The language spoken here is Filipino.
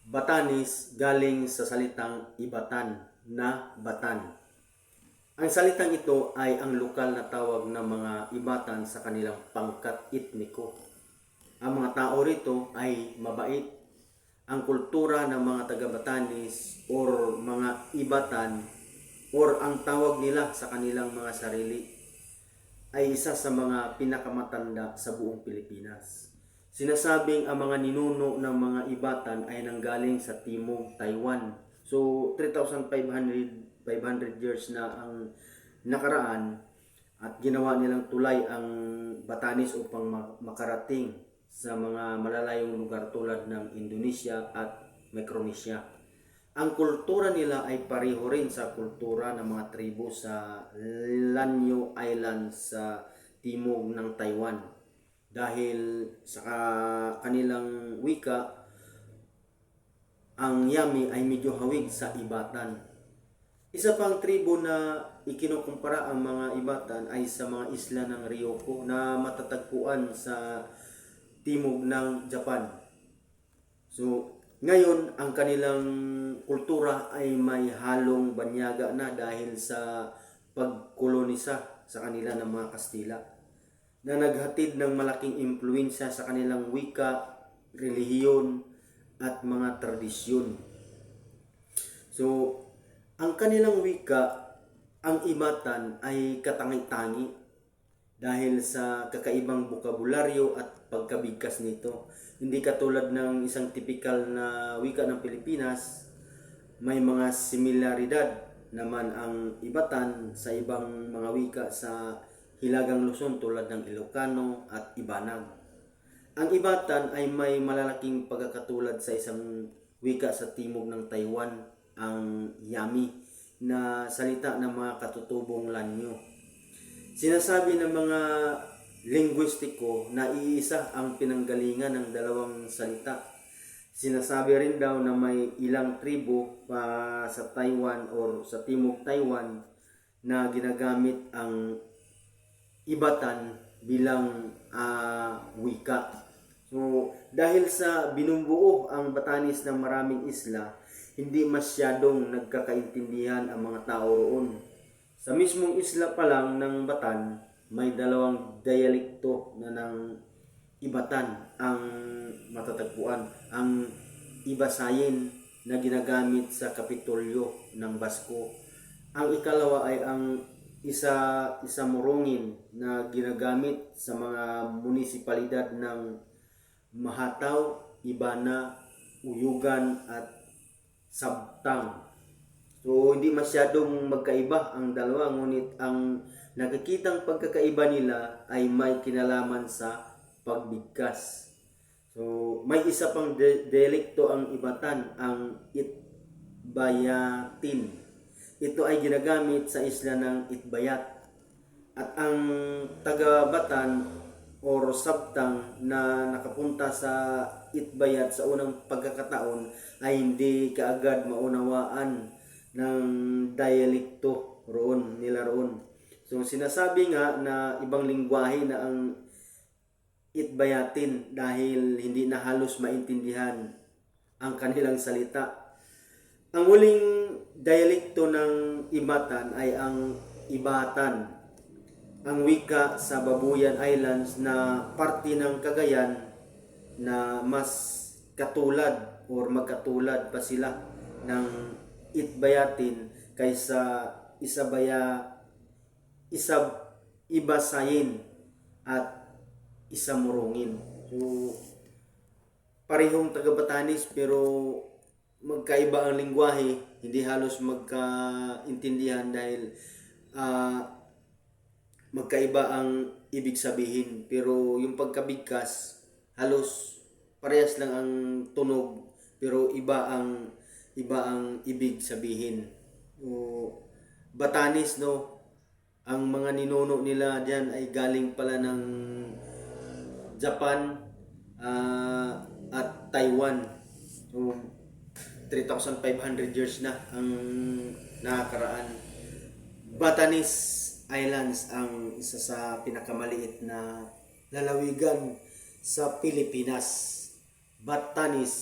Batanes galing sa salitang Ibatan na Batan. Ang salitang ito ay ang lokal na tawag ng mga Ibatan sa kanilang pangkat etniko. Ang mga tao rito ay mabait. Ang kultura ng mga taga-Batanes or mga Ibatan or ang tawag nila sa kanilang mga sarili ay isa sa mga pinakamatanda sa buong Pilipinas. Sinasabing ang mga ninuno ng mga Ibatan ay nanggaling sa Timog, Taiwan. So 3,500 years na ang nakaraan at ginawa nilang tulay ang Batanes upang makarating sa mga malalayong lugar tulad ng Indonesia at Micronesia. Ang kultura nila ay pareho rin sa kultura ng mga tribo sa Lanyo Island sa timog ng Taiwan. Dahil sa kanilang wika, ang Yami ay medyo hawig sa Ibatan. Isa pang tribo na ikinukumpara ang mga Ibatan ay sa mga isla ng Ryukyu na matatagpuan sa timog ng Japan. So, ngayon, ang kanilang kultura ay may halong banyaga na dahil sa pagkolonisa sa kanila ng mga Kastila na naghatid ng malaking impluensya sa kanilang wika, relihiyon, at mga tradisyon. So, ang kanilang wika, ang Ibatan ay katangi-tangi dahil sa kakaibang bokabularyo at pagkabigkas nito. Hindi katulad ng isang typical na wika ng Pilipinas, may mga similaridad naman ang Ibatan sa ibang mga wika sa Hilagang Luzon tulad ng Ilocano at Ibanag. Ang Ibatan ay may malalaking pagkakatulad sa isang wika sa timog ng Taiwan, ang Yami, na salita ng mga katutubong Lanyo. Sinasabi ng mga linguistiko na iisa ang pinanggalingan ng dalawang salita. Sinasabi rin daw na may ilang tribo pa sa Taiwan or sa timog Taiwan na ginagamit ang Ibatan bilang wika. So, dahil sa binubuo ang Batanes ng maraming isla, hindi masyadong nagkakaintindihan ang mga tao roon. Sa mismong isla pa lang ng Batan, may dalawang dialekto na ng Ibatan ang matatagpuan. Ang Ibasayin na ginagamit sa Kapitolyo ng Basko. Ang ikalawa ay ang Isamorongin na ginagamit sa mga munisipalidad ng Mahataw, Ibana, Uyugan at Sabtang. So, hindi masyadong magkaiba ang dalawa, ngunit ang nakikitang pagkakaiba nila ay may kinalaman sa pagbigkas. So, may isa pang dialekto ang Ibatan, ang Itbayatin. Ito ay ginagamit sa isla ng Itbayat. At ang taga-Batan or Sabtang na nakapunta sa Itbayat sa unang pagkakataon ay hindi kaagad maunawaan ng dialekto nila roon. So sinasabi nga na ibang lingwahe na ang Itbayatin dahil hindi na halos maintindihan ang kanilang salita. Ang huling dialekto ng Ibatan ay ang Ibatan, ang wika sa Babuyan Islands na parte ng Cagayan na mas katulad or magkatulad pa sila ng Itbayatin kaysa Ibasayin at Isamorongin. So, parehong taga-Batanes pero magkaiba ang lingwahe, hindi halos magkaintindihan dahil magkaiba ang ibig sabihin. Pero yung pagkabigkas, halos parehas lang ang tunog pero iba ang ibig sabihin. Batanes, no, ang mga ninuno nila diyan ay galing pala ng Japan at Taiwan. So, 3,500 years na ang nakakaraan. Batanes Islands ang isa sa pinakamaliit na lalawigan sa Pilipinas. Batanes